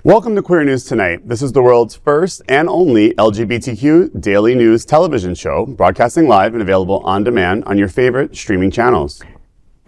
Welcome to Queer News Tonight. This is the world's first and only LGBTQ daily news television show, broadcasting live and available on demand on your favorite streaming channels.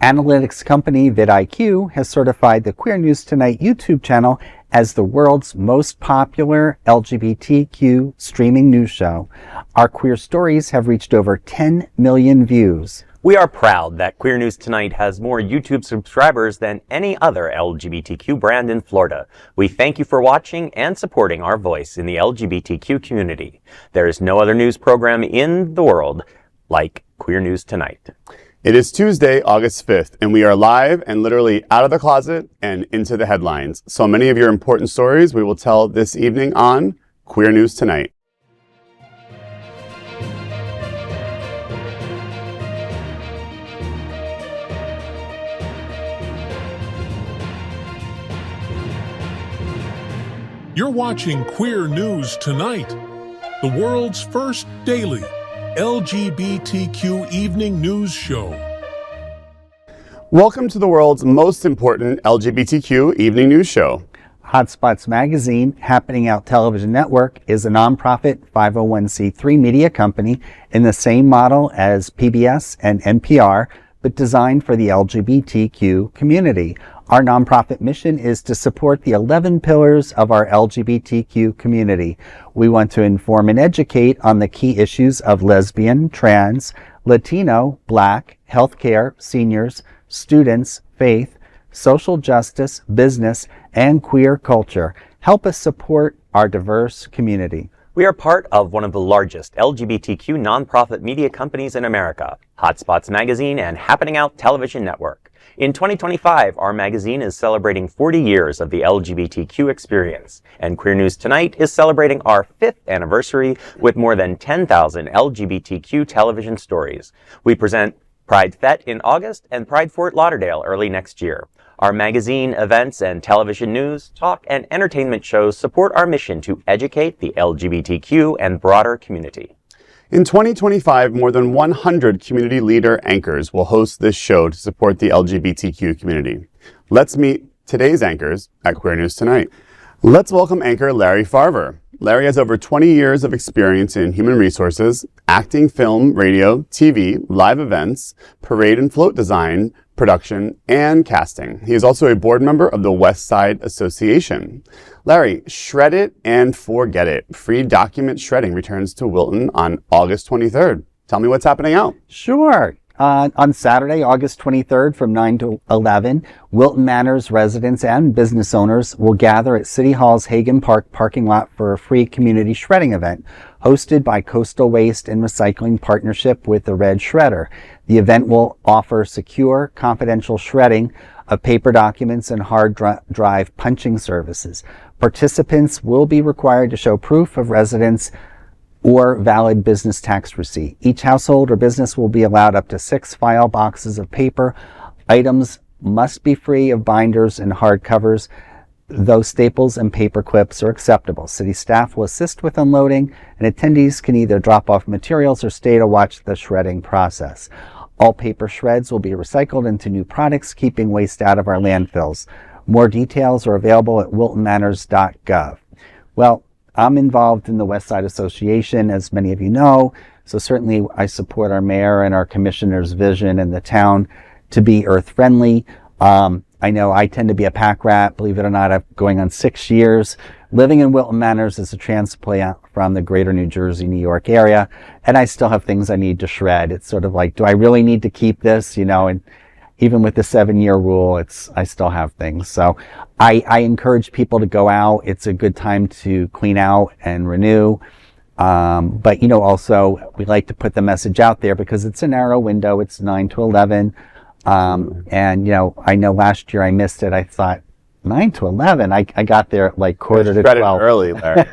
Analytics company vidIQ has certified the Queer News Tonight YouTube channel as the world's most popular LGBTQ streaming news show. Our queer stories have reached over 10 million views. We are proud that Queer News Tonight has more YouTube subscribers than any other LGBTQ brand in Florida. We thank you for watching and supporting our voice in the LGBTQ community. There is no other news program in the world like Queer News Tonight. It is Tuesday, August 5th, and we are live and literally out of the closet and into the headlines. So many of your important stories we will tell this evening on Queer News Tonight. You're watching Queer News Tonight, the world's first daily LGBTQ evening news show. Welcome to the world's most important LGBTQ evening news show. Hotspots Magazine, Happening Out Television Network, is a nonprofit 501c3 media company in the same model as PBS and NPR, but designed for the LGBTQ community. Our nonprofit mission is to support the 11 pillars of our LGBTQ community. We want to inform and educate on the key issues of lesbian, trans, Latino, Black, healthcare, seniors, students, faith, social justice, business, and queer culture. Help us support our diverse community. We are part of one of the largest LGBTQ nonprofit media companies in America, Hotspots Magazine and Happening Out Television Network. In 2025, our magazine is celebrating 40 years of the LGBTQ experience, and Queer News Tonight is celebrating our 5th anniversary with more than 10,000 LGBTQ television stories. We present Pride Fête in August and Pride Fort Lauderdale early next year. Our magazine, events, and television news, talk, and entertainment shows support our mission to educate the LGBTQ and broader community. In 2025, more than 100 community leader anchors will host this show to support the LGBTQ community. Let's meet today's anchors at Queer News Tonight. Let's welcome anchor Larry Farver. Larry has over 20 years of experience in human resources, acting, film, radio, TV, live events, parade and float design, production, and casting. He is also a board member of the West Side Association. Larry, shred it and forget it. Free document shredding returns to Wilton on August 23rd. Tell me what's happening out. Sure. On Saturday, August 23rd from 9 to 11, Wilton Manor's residents and business owners will gather at City Hall's Hagen Park parking lot for a free community shredding event hosted by Coastal Waste and Recycling Partnership with the Red Shredder. The event will offer secure, confidential shredding of paper documents and hard drive punching services. Participants will be required to show proof of residence or valid business tax receipt. Each household or business will be allowed up to 6 file boxes of paper. Items must be free of binders and hard covers, though staples and paper clips are acceptable. City staff will assist with unloading, and attendees can either drop off materials or stay to watch the shredding process. All paper shreds will be recycled into new products, keeping waste out of our landfills. More details are available at wiltonmanors.gov. Well, I'm involved in the West Side Association, as many of you know, so certainly I support our mayor and our commissioner's vision in the town to be earth-friendly. I know I tend to be a pack rat. Believe it or not, I'm going on 6 years living in Wilton Manors as a transplant from the greater New Jersey, New York area, and I still have things I need to shred. It's sort of like, do I really need to keep this? You know, and even with the 7-year rule, I still have things. So I encourage people to go out. It's a good time to clean out and renew. But, you know, also we like to put the message out there because it's a narrow window. It's 9 to 11. And, you know, I know last year I missed it. I thought 9 to 11. I got there at like quarter to 12. Early, Larry.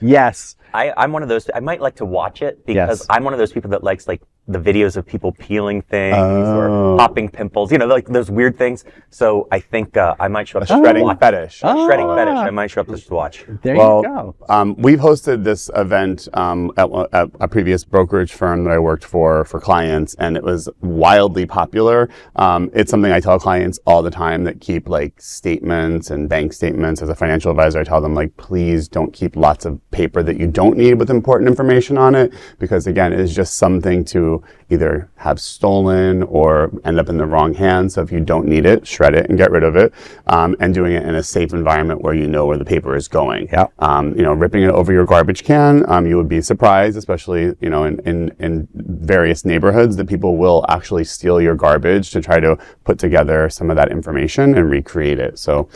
Yes. I'm one of those, I might like to watch it because Yes. I'm one of those people that likes like the videos of people peeling things or popping pimples, like those weird things. So I think I might show up. Shredding fetish. Shredding fetish. I might show up just to watch. There you go. We've hosted this event at a previous brokerage firm that I worked for clients, and it was wildly popular. It's something I tell clients all the time that keep like statements and bank statements. As a financial advisor, I tell them, like, please don't keep lots of paper that you don't need with important information on it, because again, it is just something to either have stolen or end up in the wrong hands. So if you don't need it, shred it and get rid of it, and doing it in a safe environment where you know where the paper is going. Yeah. Ripping it over your garbage can, you would be surprised, especially in various neighborhoods, that people will actually steal your garbage to try to put together some of that information and recreate it. So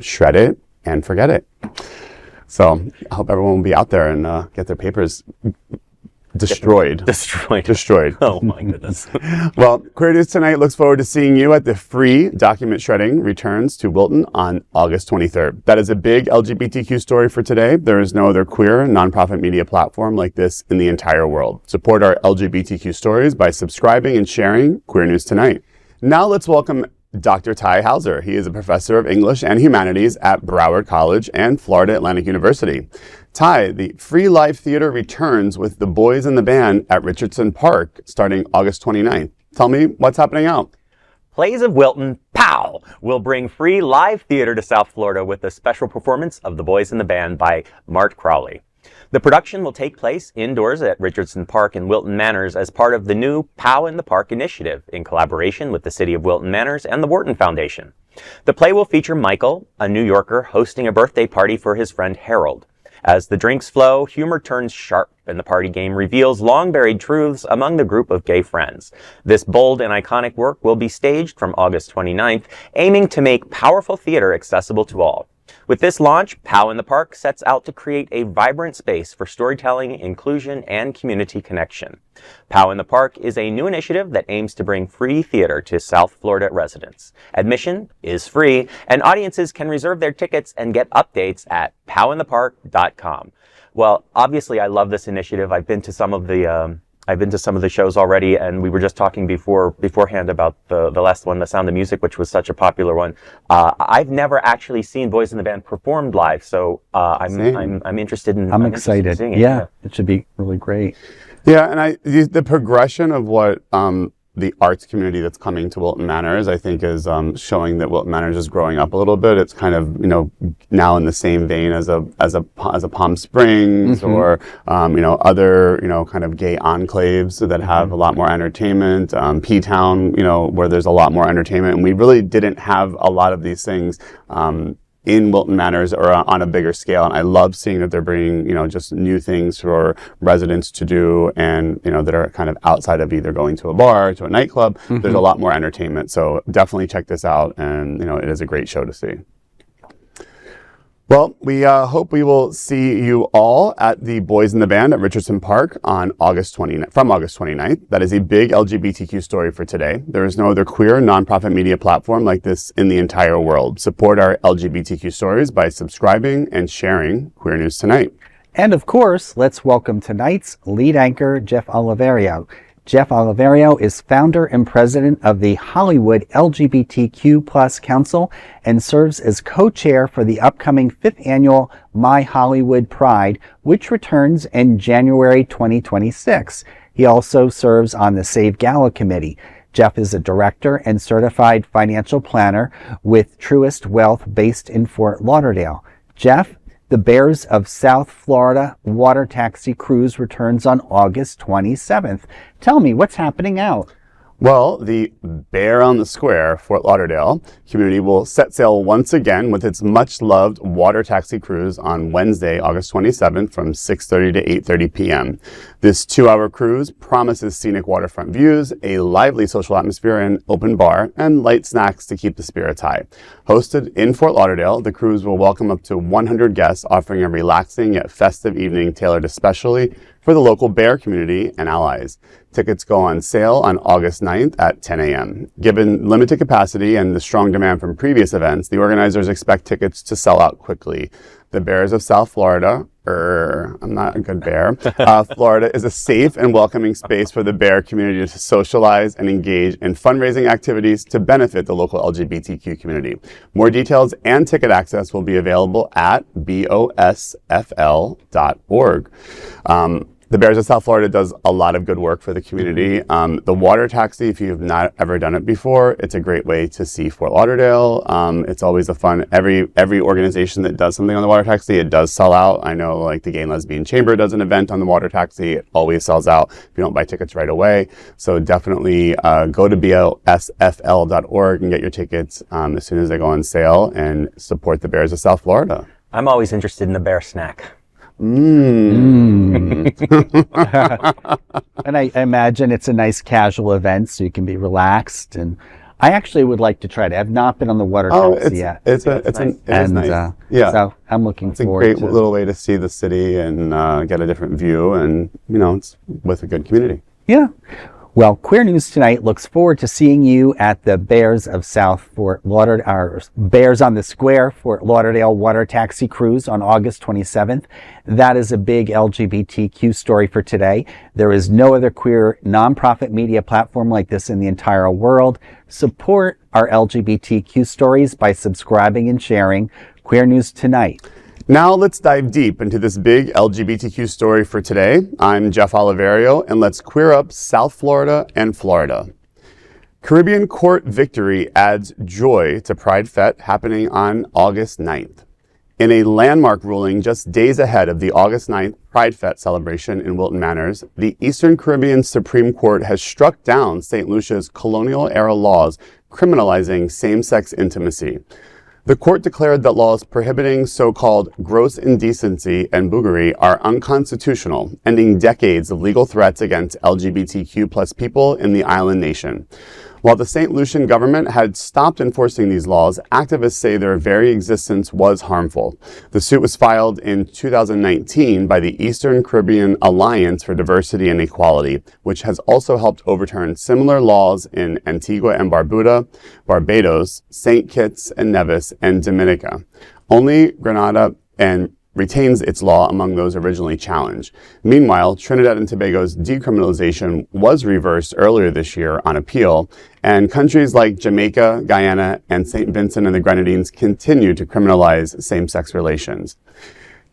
shred it and forget it. So I hope everyone will be out there and get their papers destroyed. Destroyed. Oh my goodness. Well, Queer News Tonight looks forward to seeing you at the free document shredding returns to Wilton on August 23rd. That is a big LGBTQ story for today. There is no other queer nonprofit media platform like this in the entire world. Support our LGBTQ stories by subscribing and sharing Queer News Tonight. Now let's welcome Dr. Tai Houser. He is a professor of English and Humanities at Broward College and Florida Atlantic University. Tai, the free live theater returns with The Boys in the Band at Richardson Park starting August 29th. Tell me what's happening out. Plays of Wilton, POW! Will bring free live theater to South Florida with a special performance of The Boys in the Band by Mart Crowley. The production will take place indoors at Richardson Park in Wilton Manors as part of the new POW in the Park initiative in collaboration with the City of Wilton Manors and the Wharton Foundation. The play will feature Michael, a New Yorker, hosting a birthday party for his friend Harold. As the drinks flow, humor turns sharp and the party game reveals long-buried truths among the group of gay friends. This bold and iconic work will be staged from August 29th, aiming to make powerful theater accessible to all. With this launch, POW in the Park sets out to create a vibrant space for storytelling, inclusion, and community connection. POW in the Park is a new initiative that aims to bring free theater to South Florida residents. Admission is free, and audiences can reserve their tickets and get updates at powinthepark.com. Well, obviously, I love this initiative. I've been to some of the shows already, and we were just talking beforehand about the last one, The Sound of Music, which was such a popular one. I've never actually seen Boys in the Band performed live, so I'm interested in. I'm excited. In seeing it. Yeah, it should be really great. Yeah, and the progression of what the arts community that's coming to Wilton Manors, I think, is showing that Wilton Manors is growing up a little bit. It's kind of now in the same vein as a Palm Springs or other kind of gay enclaves that have a lot more entertainment. P-Town, where there's a lot more entertainment, and we really didn't have a lot of these things in Wilton Manors or on a bigger scale. And I love seeing that they're bringing, just new things for residents to do, and, that are kind of outside of either going to a bar, to a nightclub. There's a lot more entertainment. So definitely check this out. And, it is a great show to see. Well, we hope we will see you all at the Boys in the Band at Richardson Park on from August 29th. That is a big LGBTQ story for today. There is no other queer nonprofit media platform like this in the entire world. Support our LGBTQ stories by subscribing and sharing Queer News Tonight. And of course, let's welcome tonight's lead anchor, Jeff Oliverio. Jeff Oliverio is founder and president of the Hollywood LGBTQ+ Council and serves as co-chair for the upcoming 5th annual My Hollywood Pride, which returns in January 2026. He also serves on the Save Gala Committee. Jeff is a director and certified financial planner with Truist Wealth based in Fort Lauderdale. Jeff, the Bears of South Florida water taxi cruise returns on August 27th. Tell me, what's happening out? Well, the Bear on the Square, Fort Lauderdale community will set sail once again with its much-loved water taxi cruise on Wednesday, August 27th from 6:30 to 8:30 p.m. This 2-hour cruise promises scenic waterfront views, a lively social atmosphere, an open bar, and light snacks to keep the spirits high. Hosted in Fort Lauderdale, the cruise will welcome up to 100 guests, offering a relaxing yet festive evening tailored especially for the local Bear community and allies. Tickets go on sale on August 9th at 10 a.m. Given limited capacity and the strong demand from previous events, the organizers expect tickets to sell out quickly. The Bears of South Florida I'm not a good bear. Florida is a safe and welcoming space for the bear community to socialize and engage in fundraising activities to benefit the local LGBTQ community. More details and ticket access will be available at BOSFL.org. The Bears of South Florida does a lot of good work for the community. The water taxi, if you've not ever done it before, it's a great way to see Fort Lauderdale. It's always a fun, every organization that does something on the water taxi, it does sell out. I know like the Gay and Lesbian Chamber does an event on the water taxi. It always sells out if you don't buy tickets right away. So definitely go to BOSFL.org and get your tickets as soon as they go on sale and support the Bears of South Florida. I'm always interested in the bear snack. And I imagine it's a nice casual event, so you can be relaxed. And I actually would like to try it. I've not been on the water taxi yet. It is nice. Yeah. So I'm looking forward to it. It's a great little way to see the city and get a different view, and it's with a good community. Yeah. Well, Queer News Tonight looks forward to seeing you at the Bears of South Fort Lauderdale, or Bears on the Square Fort Lauderdale Water Taxi Cruise on August 27th. That is a big LGBTQ story for today. There is no other queer nonprofit media platform like this in the entire world. Support our LGBTQ stories by subscribing and sharing Queer News Tonight. Now let's dive deep into this big LGBTQ story for today. I'm Jeff Oliverio, and let's queer up South Florida and Florida. Caribbean court victory adds joy to Pride Fête happening on August 9th. In a landmark ruling just days ahead of the August 9th Pride Fête celebration in Wilton Manors, the Eastern Caribbean Supreme Court has struck down St. Lucia's colonial-era laws criminalizing same-sex intimacy. The court declared that laws prohibiting so-called gross indecency and bougerie are unconstitutional, ending decades of legal threats against LGBTQ plus people in the island nation. While the St. Lucian government had stopped enforcing these laws, activists say their very existence was harmful. The suit was filed in 2019 by the Eastern Caribbean Alliance for Diversity and Equality, which has also helped overturn similar laws in Antigua and Barbuda, Barbados, St. Kitts and Nevis, and Dominica. Only Grenada retains its law among those originally challenged. Meanwhile, Trinidad and Tobago's decriminalization was reversed earlier this year on appeal, and countries like Jamaica, Guyana, and St. Vincent and the Grenadines continue to criminalize same-sex relations.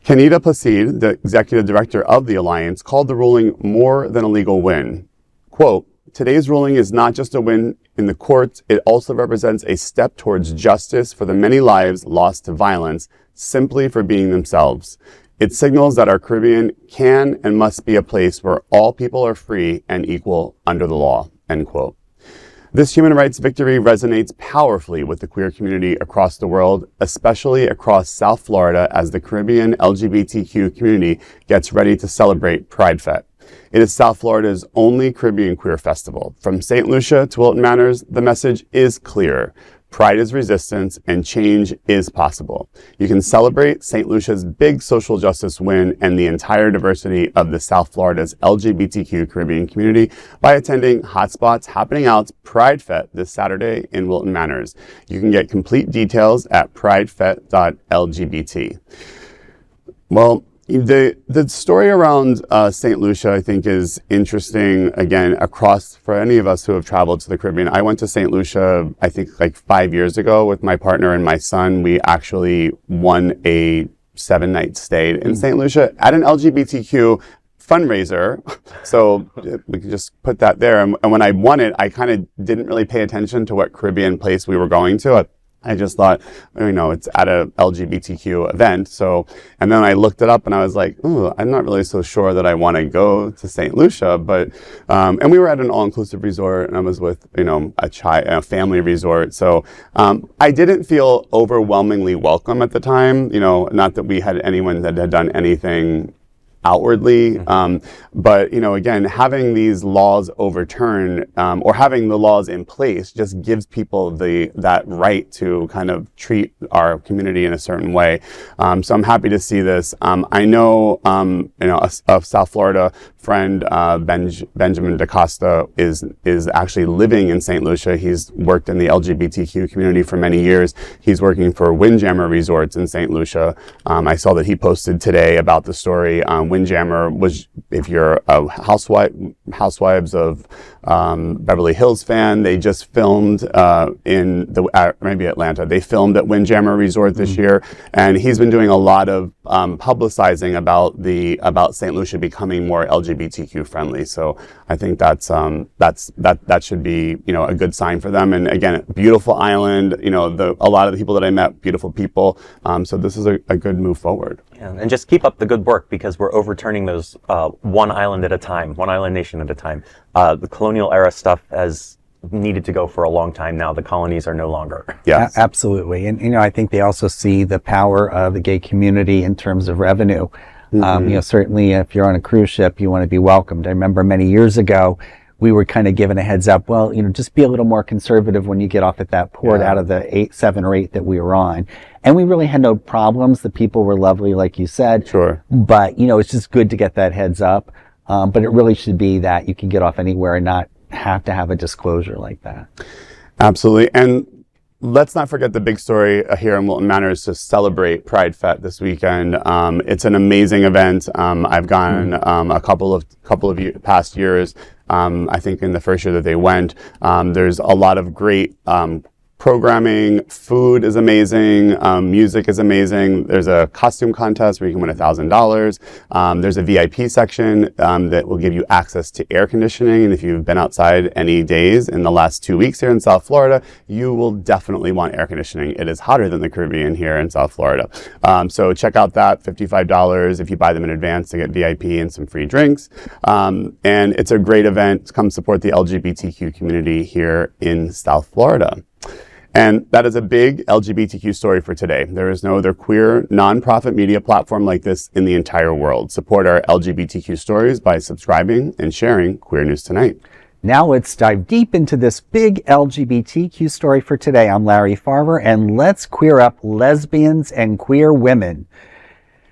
Kenita Placide, the executive director of the alliance, called the ruling more than a legal win. Quote, "Today's ruling is not just a win in the courts, it also represents a step towards justice for the many lives lost to violence simply for being themselves. It signals that our Caribbean can and must be a place where all people are free and equal under the law," end quote. This human rights victory resonates powerfully with the queer community across the world, especially across South Florida as the Caribbean LGBTQ community gets ready to celebrate Pride Fête. It is South Florida's only Caribbean queer festival. From St. Lucia to Wilton Manors, the message is clear. Pride is resistance and change is possible. You can celebrate St. Lucia's big social justice win and the entire diversity of the South Florida's LGBTQ Caribbean community by attending Hotspots Happening Out's Pride Fête this Saturday in Wilton Manors. You can get complete details at pridefete.lgbt. Well, the story around St. Lucia, I think, is interesting, again, for any of us who have traveled to the Caribbean. I went to St. Lucia, I think, like 5 years ago with my partner and my son. We actually won a 7-night stay in St. Lucia at an LGBTQ fundraiser. So we can just put that there. And when I won it, I kind of didn't really pay attention to what Caribbean place we were going to. I just thought, it's at a LGBTQ event. So, and then I looked it up and I was like, ooh, I'm not really so sure that I want to go to St. Lucia. But, and we were at an all-inclusive resort and I was with, a family resort. So, I didn't feel overwhelmingly welcome at the time, not that we had anyone that had done anything outwardly. But, again, having these laws overturned or having the laws in place just gives people that right to kind of treat our community in a certain way. So I'm happy to see this. I know, of South Florida friend, Benjamin DaCosta, is actually living in St. Lucia. He's worked in the LGBTQ community for many years. He's working for Windjammer Resorts in St. Lucia. I saw that he posted today about the story. Windjammer was, if you're a Housewives of Beverly Hills fan, they just filmed maybe Atlanta. They filmed at Windjammer Resort this year, and he's been doing a lot of publicizing about St. Lucia becoming more LGBTQ friendly. So I think that should be, a good sign for them. And again, beautiful island. A lot of the people that I met, beautiful people. So this is a good move forward. Yeah, and just keep up the good work, because we're overturning those one island at a time, one island nation at a time. The colonial era stuff has needed to go for a long time now. The colonies are no longer. Yeah, absolutely. And I think they also see the power of the gay community in terms of revenue. Certainly if you're on a cruise ship, you want to be welcomed. I remember many years ago, we were kind of given a heads up. Well, just be a little more conservative when you get off at that port out of the 7 or 8 that we were on. And we really had no problems. The people were lovely, like you said. Sure. But, it's just good to get that heads up. But it really should be that you can get off anywhere and not have to have a disclosure like that. Absolutely. And let's not forget the big story here in Wilton Manors to celebrate Pride Fête this weekend. It's an amazing event. I've gone a couple of past years. I think in the first year that they went, there's a lot of great programming. Food is amazing. Music is amazing. There's a costume contest where you can win $1,000. There's a VIP section that will give you access to air conditioning. And if you've been outside any days in the last 2 weeks here in South Florida, you will definitely want air conditioning. It is hotter than the Caribbean here in South Florida. So check out that, $55 if you buy them in advance to get VIP and some free drinks. And it's a great event. Come support the LGBTQ community here in South Florida. And that is a big LGBTQ story for today. There is no other queer nonprofit media platform like this in the entire world. Support our LGBTQ stories by subscribing and sharing Queer News Tonight. Now let's dive deep into this big LGBTQ story for today. I'm Larry Farver, and let's queer up lesbians and queer women.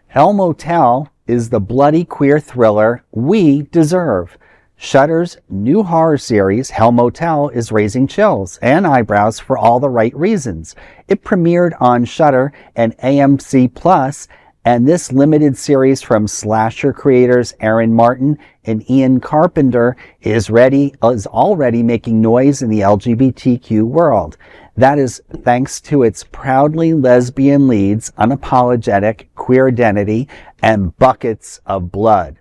Hell Motel is the bloody queer thriller we deserve. Shudder's new horror series, Hell Motel, is raising chills and eyebrows for all the right reasons. It premiered on Shudder and AMC+, and this limited series from slasher creators Aaron Martin and Ian Carpenter is already making noise in the LGBTQ world. That is thanks to its proudly lesbian leads, unapologetic queer identity, and buckets of blood.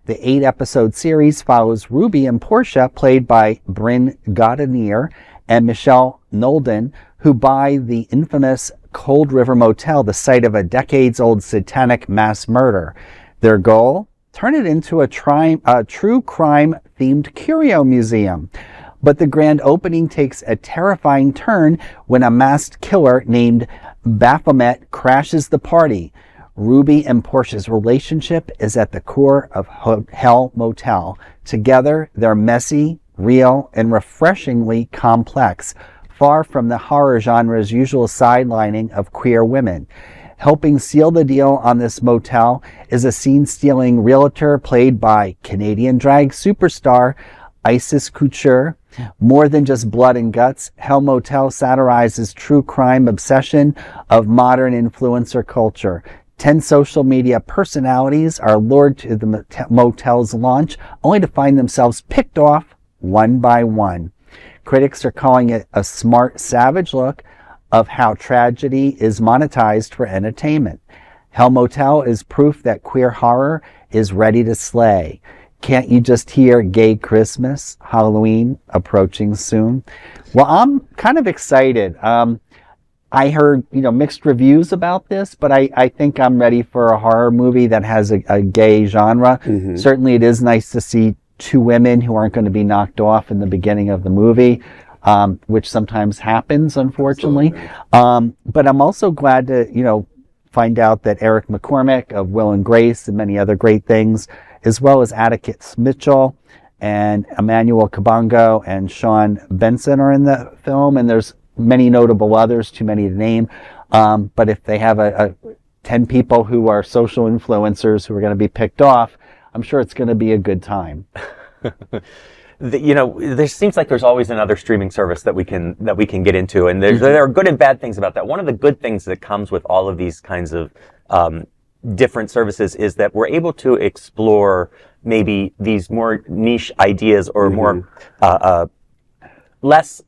The 8-episode series follows Ruby and Portia, played by Bryn Godinier and Michelle Nolden, who buy the infamous Cold River Motel, the site of a decades-old satanic mass murder. Their goal? Turn it into a true crime-themed curio museum. But the grand opening takes a terrifying turn when a masked killer named Baphomet crashes the party. Ruby and Portia's relationship is at the core of Hell Motel. Together, they're messy, real, and refreshingly complex, far from the horror genre's usual sidelining of queer women. Helping seal the deal on this motel is a scene-stealing realtor played by Canadian drag superstar Isis Couture. More than just blood and guts, Hell Motel satirizes true crime obsession of modern influencer culture. 10 social media personalities are lured to the motel's launch, only to find themselves picked off one by one. Critics are calling it a smart, savage look of how tragedy is monetized for entertainment. Hell Motel is proof that queer horror is ready to slay. Can't you just hear Gay Christmas, Halloween approaching soon? Well, I'm kind of excited. I heard, mixed reviews about this, but I think I'm ready for a horror movie that has a gay genre. Mm-hmm. Certainly it is nice to see 2 women who aren't going to be knocked off in the beginning of the movie, which sometimes happens, unfortunately. But I'm also glad to, find out that Eric McCormick of Will and Grace and many other great things, as well as Atticus Mitchell and Emmanuel Kabongo and Sean Benson are in the film, and there's many notable others, too many to name. But if they have 10 people who are social influencers who are going to be picked off, I'm sure it's going to be a good time. There seems like there's always another streaming service that we can get into, and there are good and bad things about that. One of the good things that comes with all of these kinds of different services is that we're able to explore maybe these more niche ideas or more less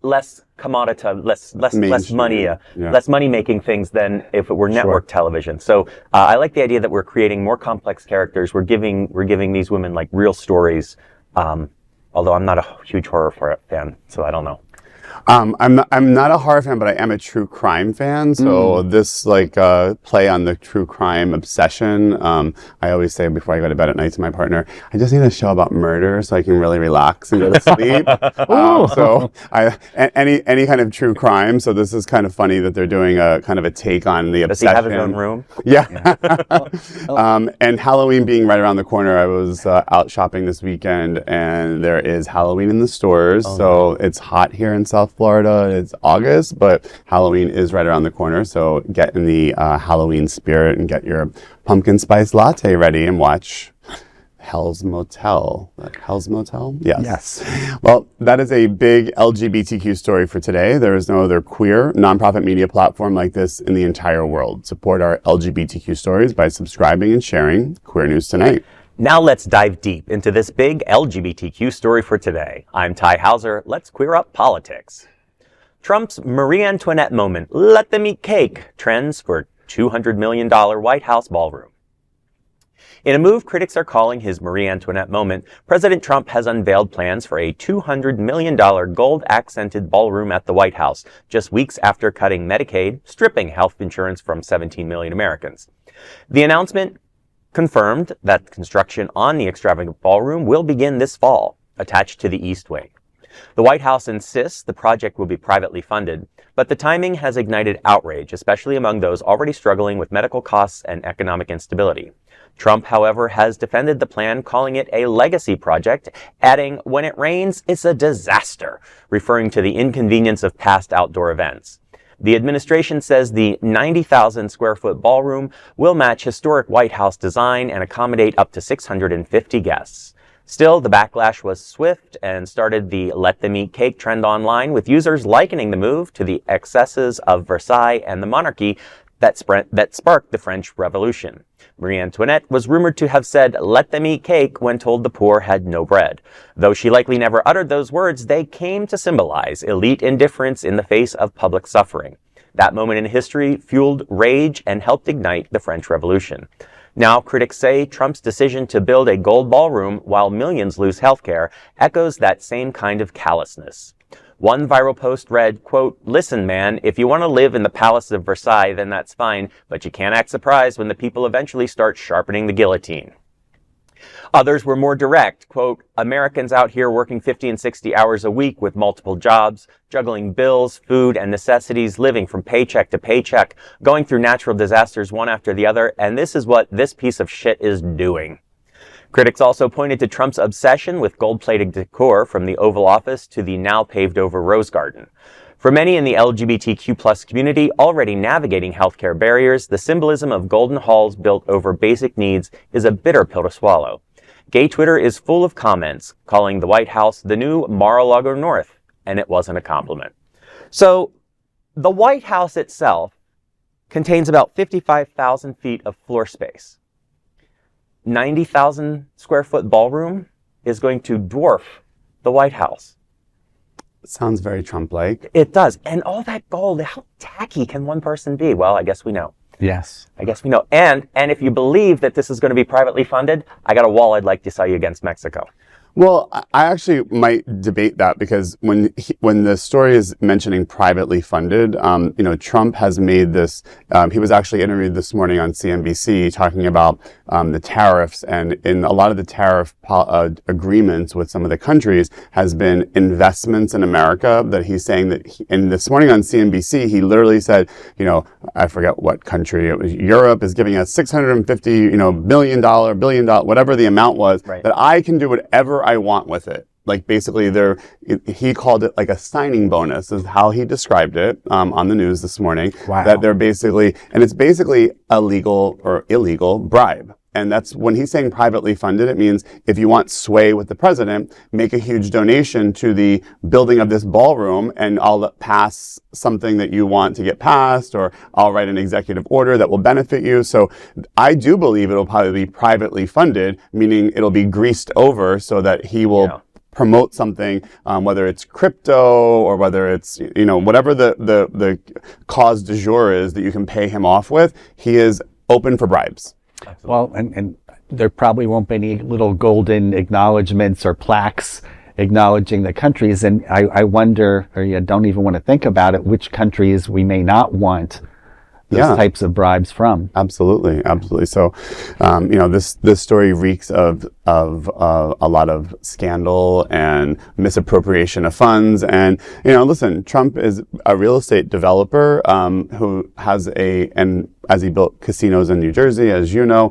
commoditized, less money, less money making things than if it were network television. So I like the idea that we're creating more complex characters. We're giving these women like real stories. Although I'm not a huge horror fan, so I don't know. I'm not a horror fan, but I am a true crime fan. So this play on the true crime obsession. I always say before I go to bed at night to my partner, I just need a show about murder so I can really relax and go to sleep. So any kind of true crime. So this is kind of funny that they're doing a kind of a take on the obsession. Does he have his own room? Yeah. And Halloween being right around the corner, I was out shopping this weekend, and there is Halloween in the stores. It's hot here in South Florida. It's August, but Halloween is right around the corner. So get in the Halloween spirit and get your pumpkin spice latte ready and watch Hell's Motel. Hell's Motel? Yes. Well, that is a big LGBTQ story for today. There is no other queer nonprofit media platform like this in the entire world. Support our LGBTQ stories by subscribing and sharing Queer News Tonight. Now let's dive deep into this big LGBTQ story for today. I'm Tai Houser. Let's queer up politics. Trump's Marie Antoinette moment, let them eat cake, trends for $200 million White House ballroom. In a move critics are calling his Marie Antoinette moment, President Trump has unveiled plans for a $200 million gold-accented ballroom at the White House, just weeks after cutting Medicaid, stripping health insurance from 17 million Americans. The announcement confirmed that construction on the extravagant ballroom will begin this fall, attached to the East Wing. The White House insists the project will be privately funded, but the timing has ignited outrage, especially among those already struggling with medical costs and economic instability. Trump, however, has defended the plan, calling it a legacy project, adding, "When it rains, it's a disaster," referring to the inconvenience of past outdoor events. The administration says the 90,000 square foot ballroom will match historic White House design and accommodate up to 650 guests. Still, the backlash was swift and started the let them eat cake trend online, with users likening the move to the excesses of Versailles and the monarchy that sparked the French Revolution. Marie Antoinette was rumored to have said, "Let them eat cake," when told the poor had no bread. Though she likely never uttered those words, they came to symbolize elite indifference in the face of public suffering. That moment in history fueled rage and helped ignite the French Revolution. Now, critics say Trump's decision to build a gold ballroom while millions lose health care echoes that same kind of callousness. One viral post read, quote, "Listen, man, if you want to live in the Palace of Versailles, then that's fine, but you can't act surprised when the people eventually start sharpening the guillotine." Others were more direct, quote, "Americans out here working 50 and 60 hours a week with multiple jobs, juggling bills, food, and necessities, living from paycheck to paycheck, going through natural disasters one after the other, and this is what this piece of shit is doing." Critics also pointed to Trump's obsession with gold-plated decor, from the Oval Office to the now paved-over Rose Garden. For many in the LGBTQ+ community already navigating healthcare barriers, the symbolism of golden halls built over basic needs is a bitter pill to swallow. Gay Twitter is full of comments calling the White House the new Mar-a-Lago North, and it wasn't a compliment. So, the White House itself contains about 55,000 feet of floor space. 90,000 square foot ballroom is going to dwarf the White House. Sounds very Trump-like. It does. And all that gold, how tacky can one person be? Well, I guess we know. Yes. I guess we know. And if you believe that this is going to be privately funded, I got a wall I'd like to sell you against Mexico. Well, I actually might debate that, because when the story is mentioning privately funded, Trump has made this. He was actually interviewed this morning on CNBC talking about the tariffs, and in a lot of the tariff agreements with some of the countries has been investments in America. That he's saying that. And this morning on CNBC, he literally said, I forget what country it was. Europe is giving us $650, billion, whatever the amount was, right, that I can do whatever I want with it. Like, basically, he called it like a signing bonus, is how he described it on the news this morning. Wow. That they're basically, and it's basically a legal or illegal bribe. And that's when he's saying privately funded, it means if you want sway with the president, make a huge donation to the building of this ballroom and I'll pass something that you want to get passed, or I'll write an executive order that will benefit you. So I do believe it'll probably be privately funded, meaning it'll be greased over so that he will promote something, whether it's crypto or whether it's, whatever the cause du jour is that you can pay him off with, he is open for bribes. Absolutely. Well, and there probably won't be any little golden acknowledgments or plaques acknowledging the countries. And I wonder, or you don't even want to think about it, which countries we may not want those types of bribes from. Absolutely. So, this story reeks of a lot of scandal and misappropriation of funds. And, listen, Trump is a real estate developer who has and as he built casinos in New Jersey, as you know,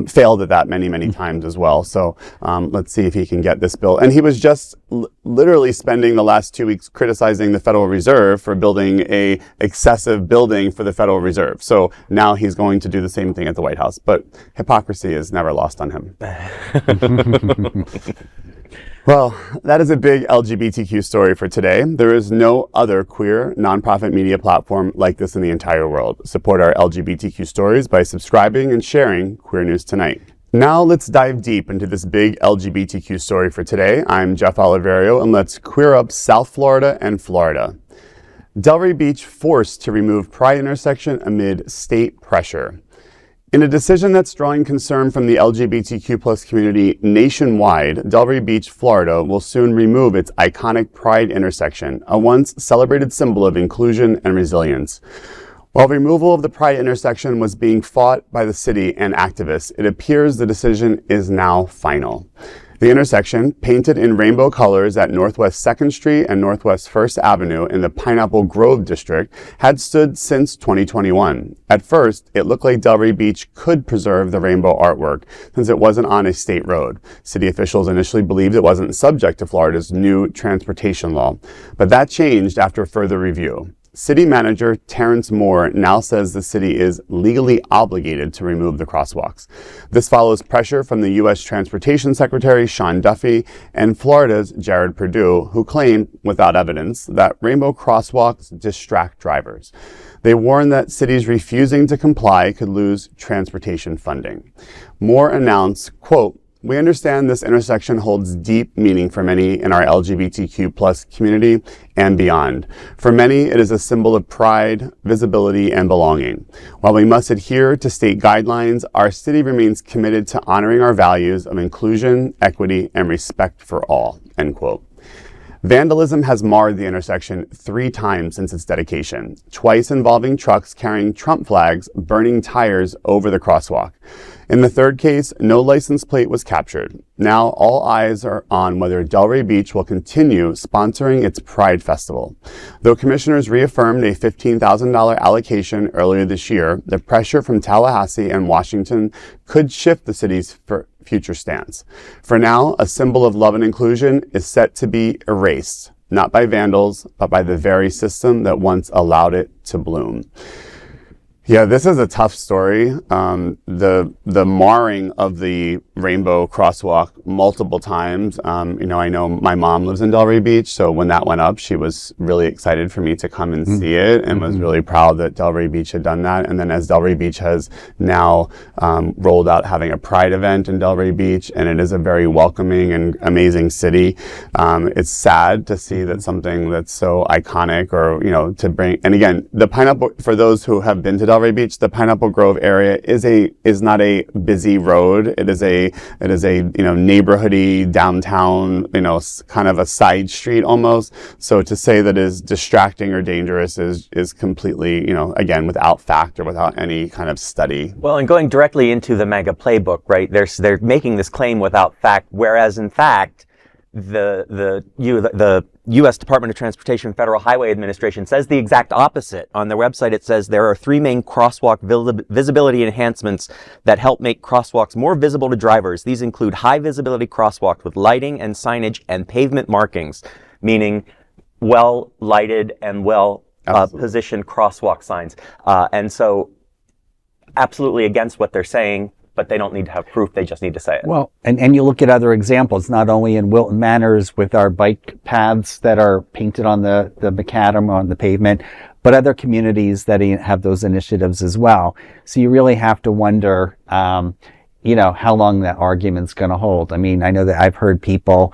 failed at that many, many times as well. So let's see if he can get this bill. And he was just literally spending the last 2 weeks criticizing the Federal Reserve for building a excessive building for the Federal Reserve. So now he's going to do the same thing at the White House. But hypocrisy is never lost on him. Well, that is a big LGBTQ story for today. There is no other queer nonprofit media platform like this in the entire world. Support our LGBTQ stories by subscribing and sharing Queer News Tonight. Now let's dive deep into this big LGBTQ story for today. I'm Jeff Oliverio, and let's queer up South Florida and Florida. Delray Beach forced to remove Pride intersection amid state pressure. In a decision that's drawing concern from the LGBTQ+ community nationwide, Delray Beach, Florida will soon remove its iconic Pride intersection, a once celebrated symbol of inclusion and resilience. While removal of the Pride intersection was being fought by the city and activists, it appears the decision is now final. The intersection, painted in rainbow colors at Northwest 2nd Street and Northwest 1st Avenue in the Pineapple Grove district, had stood since 2021. At first, it looked like Delray Beach could preserve the rainbow artwork since it wasn't on a state road. City officials initially believed it wasn't subject to Florida's new transportation law, but that changed after further review. City Manager Terrence Moore now says the city is legally obligated to remove the crosswalks. This follows pressure from the U.S. Transportation Secretary Sean Duffy and Florida's Jared Perdue, who claimed, without evidence, that rainbow crosswalks distract drivers. They warn that cities refusing to comply could lose transportation funding. Moore announced, quote, "We understand this intersection holds deep meaning for many in our LGBTQ+ community and beyond. For many, it is a symbol of pride, visibility, and belonging. While we must adhere to state guidelines, our city remains committed to honoring our values of inclusion, equity, and respect for all," end quote. Vandalism has marred the intersection 3 times since its dedication, twice involving trucks carrying Trump flags, burning tires over the crosswalk. In the third case, no license plate was captured. Now all eyes are on whether Delray Beach will continue sponsoring its Pride Festival. Though commissioners reaffirmed a $15,000 allocation earlier this year, the pressure from Tallahassee and Washington could shift the city's future stance. For now, a symbol of love and inclusion is set to be erased, not by vandals, but by the very system that once allowed it to bloom. Yeah, this is a tough story. The marring of the rainbow crosswalk multiple times. I know my mom lives in Delray Beach, so when that went up, she was really excited for me to come and see it, and was really proud that Delray Beach had done that. And then as Delray Beach has now rolled out having a Pride event in Delray Beach, and it is a very welcoming and amazing city, it's sad to see that something that's so iconic, or to bring. And again, the Pineapple, for those who have been to Delray Beach, the Pineapple Grove area is not a busy road. It is a neighborhoody downtown, kind of a side street almost. So to say that is distracting or dangerous is completely, again, without fact or without any kind of study. Well, and going directly into the MAGA playbook, right? They're making this claim without fact, whereas in fact, the U.S. Department of Transportation Federal Highway Administration says the exact opposite. On their website, it says there are 3 main crosswalk visibility enhancements that help make crosswalks more visible to drivers. These include high visibility crosswalks with lighting and signage and pavement markings, meaning well lighted and well positioned crosswalk signs. And so absolutely against what they're saying. but they don't need to have proof. They just need to say it. Well, and you look at other examples, not only in Wilton Manors with our bike paths that are painted on the macadam on the pavement, but other communities that have those initiatives as well. So you really have to wonder, how long that argument's going to hold. I mean, I know that I've heard people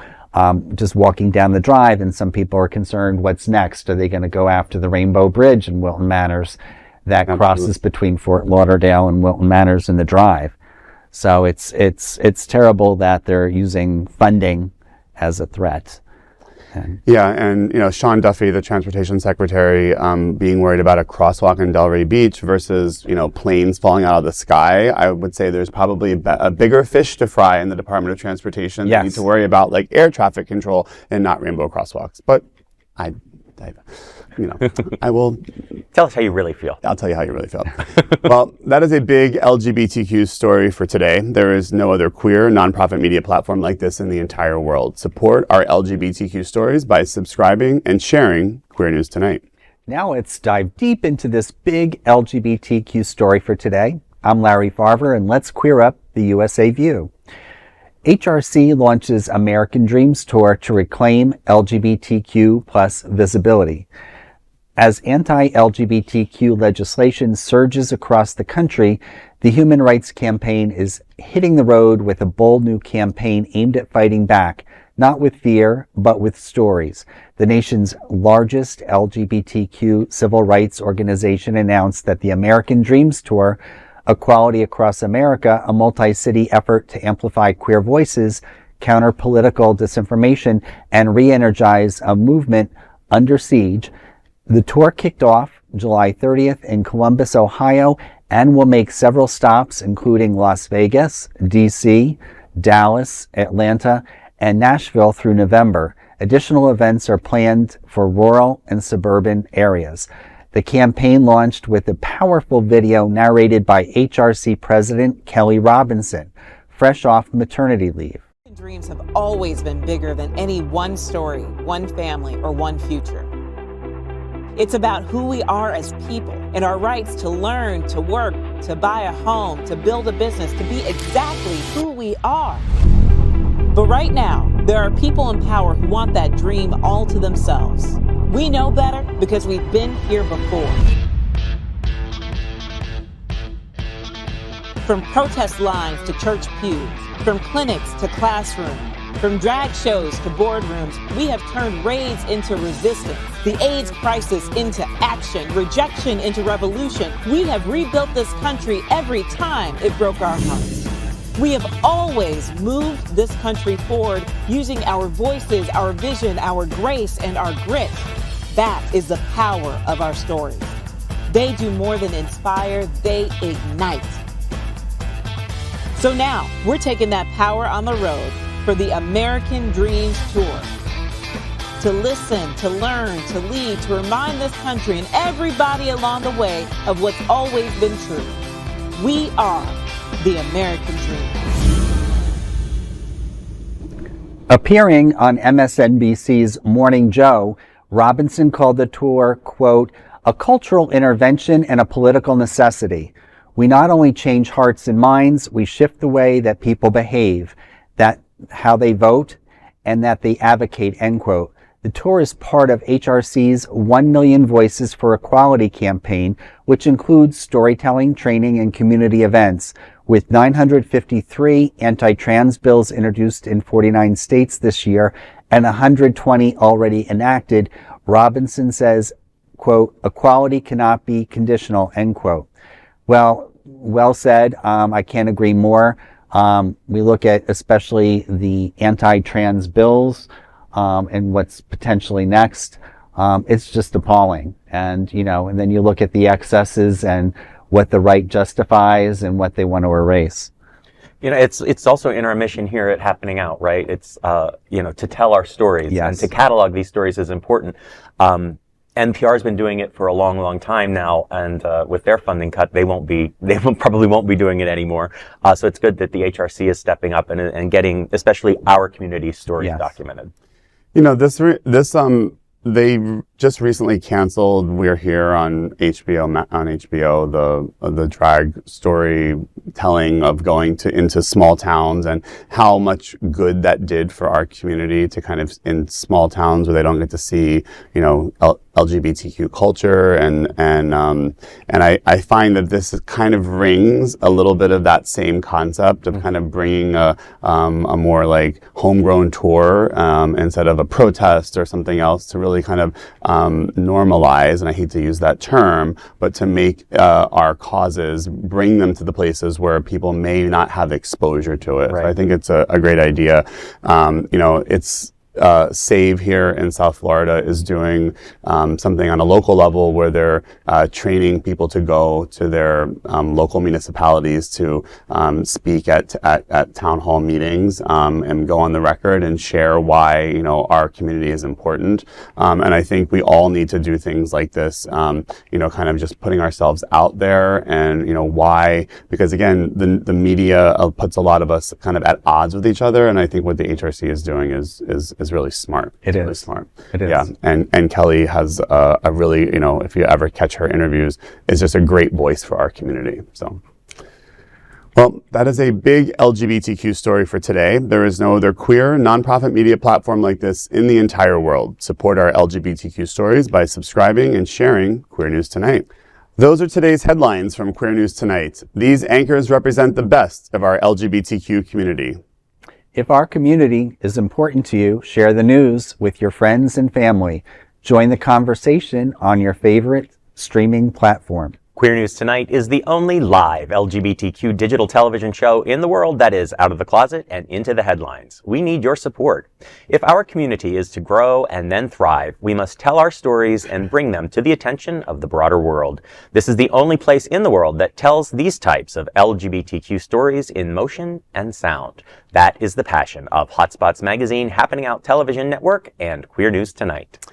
just walking down the drive, and some people are concerned, what's next? Are they going to go after the Rainbow Bridge in Wilton Manors that crosses between Fort Lauderdale and Wilton Manors in the drive? So it's terrible that they're using funding as a threat. And Sean Duffy, the transportation secretary, being worried about a crosswalk in Delray Beach versus planes falling out of the sky. I would say there's probably a bigger fish to fry in the Department of Transportation. Yes. They need to worry about like air traffic control and not rainbow crosswalks. But I will Tell us how you really feel. I'll tell you how you really feel. Well, that is a big LGBTQ story for today. There is no other queer nonprofit media platform like this in the entire world. Support our LGBTQ stories by subscribing and sharing Queer News Tonight. Now let's dive deep into this big LGBTQ story for today. I'm Larry Farver, and let's queer up the USA View. HRC launches American Dreams Tour to reclaim LGBTQ plus visibility. As anti-LGBTQ legislation surges across the country, the Human Rights Campaign is hitting the road with a bold new campaign aimed at fighting back, not with fear, but with stories. The nation's largest LGBTQ civil rights organization announced that the American Dreams Tour, Equality Across America, a multi-city effort to amplify queer voices, counter political disinformation, and re-energize a movement under siege. The tour kicked off July 30th in Columbus, Ohio, and will make several stops, including Las Vegas, DC, Dallas, Atlanta, and Nashville through November. Additional events are planned for rural and suburban areas. The campaign launched with a powerful video narrated by HRC President Kelly Robinson, fresh off maternity leave. Dreams have always been bigger than any one story, one family, or one future. It's about who we are as people and our rights to learn, to work, to buy a home, to build a business, to be exactly who we are. But right now, there are people in power who want that dream all to themselves. We know better because we've been here before. From protest lines to church pews, from clinics to classrooms, from drag shows to boardrooms, we have turned raids into resistance, the AIDS crisis into action, rejection into revolution. We have rebuilt this country every time it broke our hearts. We have always moved this country forward using our voices, our vision, our grace, and our grit. That is the power of our stories. They do more than inspire, they ignite. So now, we're taking that power on the road for the American Dreams Tour. To listen, to learn, to lead, to remind this country and everybody along the way of what's always been true. We are the American Dream. Appearing on MSNBC's Morning Joe, Robinson called the tour, quote, a cultural intervention and a political necessity. We not only change hearts and minds, we shift the way that people behave, that how they vote, and that they advocate, end quote. The tour is part of HRC's 1 Million Voices for Equality campaign, which includes storytelling, training, and community events. With 953 anti-trans bills introduced in 49 states this year and 120 already enacted, Robinson says, quote, equality cannot be conditional, end quote. Well said. I can't agree more. We look at especially the anti-trans bills and what's potentially next. It's just appalling. And then you look at the excesses and what the right justifies and what they want to erase. It's also in our mission here at Happening Out, right? It's, to tell our stories. Yes. And to catalog these stories is important. NPR has been doing it for a long, long time now, and with their funding cut, they probably won't be doing it anymore. So it's good that the HRC is stepping up and getting, especially our community stories, yes, documented. This they just recently canceled We're Here on HBO, the drag story telling of going into small towns and how much good that did for our community to kind of in small towns where they don't get to see, LGBTQ culture and I find that this kind of rings a little bit of that same concept of kind of bringing a more like homegrown tour instead of a protest or something else to really kind of normalize, and I hate to use that term, but to make our causes, bring them to the places where people may not have exposure to it. Right. So I think it's a great idea. It's Save here in South Florida is doing something on a local level where they're training people to go to their local municipalities to speak at town hall meetings and go on the record and share why our community is important. And I think we all need to do things like this. Kind of just putting ourselves out there and why, because again the media puts a lot of us kind of at odds with each other, and I think what the HRC is doing is really smart. It's really smart. It is. Yeah. And Kelly has a really, if you ever catch her interviews, is just a great voice for our community. So, well, that is a big LGBTQ story for today. There is no other queer nonprofit media platform like this in the entire world. Support our LGBTQ stories by subscribing and sharing Queer News Tonight. Those are today's headlines from Queer News Tonight. These anchors represent the best of our LGBTQ community. If our community is important to you, share the news with your friends and family. Join the conversation on your favorite streaming platform. Queer News Tonight is the only live LGBTQ digital television show in the world that is out of the closet and into the headlines. We need your support. If our community is to grow and then thrive, we must tell our stories and bring them to the attention of the broader world. This is the only place in the world that tells these types of LGBTQ stories in motion and sound. That is the passion of Hotspots Magazine, Happening Out Television Network, and Queer News Tonight.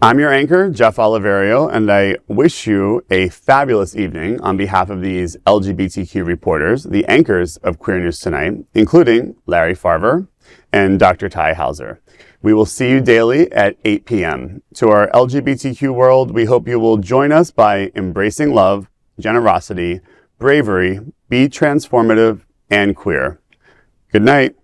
I'm your anchor, Jeff Oliverio, and I wish you a fabulous evening on behalf of these LGBTQ reporters, the anchors of Queer News Tonight, including Larry Farver and Dr. Tai Houser. We will see you daily at 8 p.m. To our LGBTQ world, we hope you will join us by embracing love, generosity, bravery, be transformative, and queer. Good night.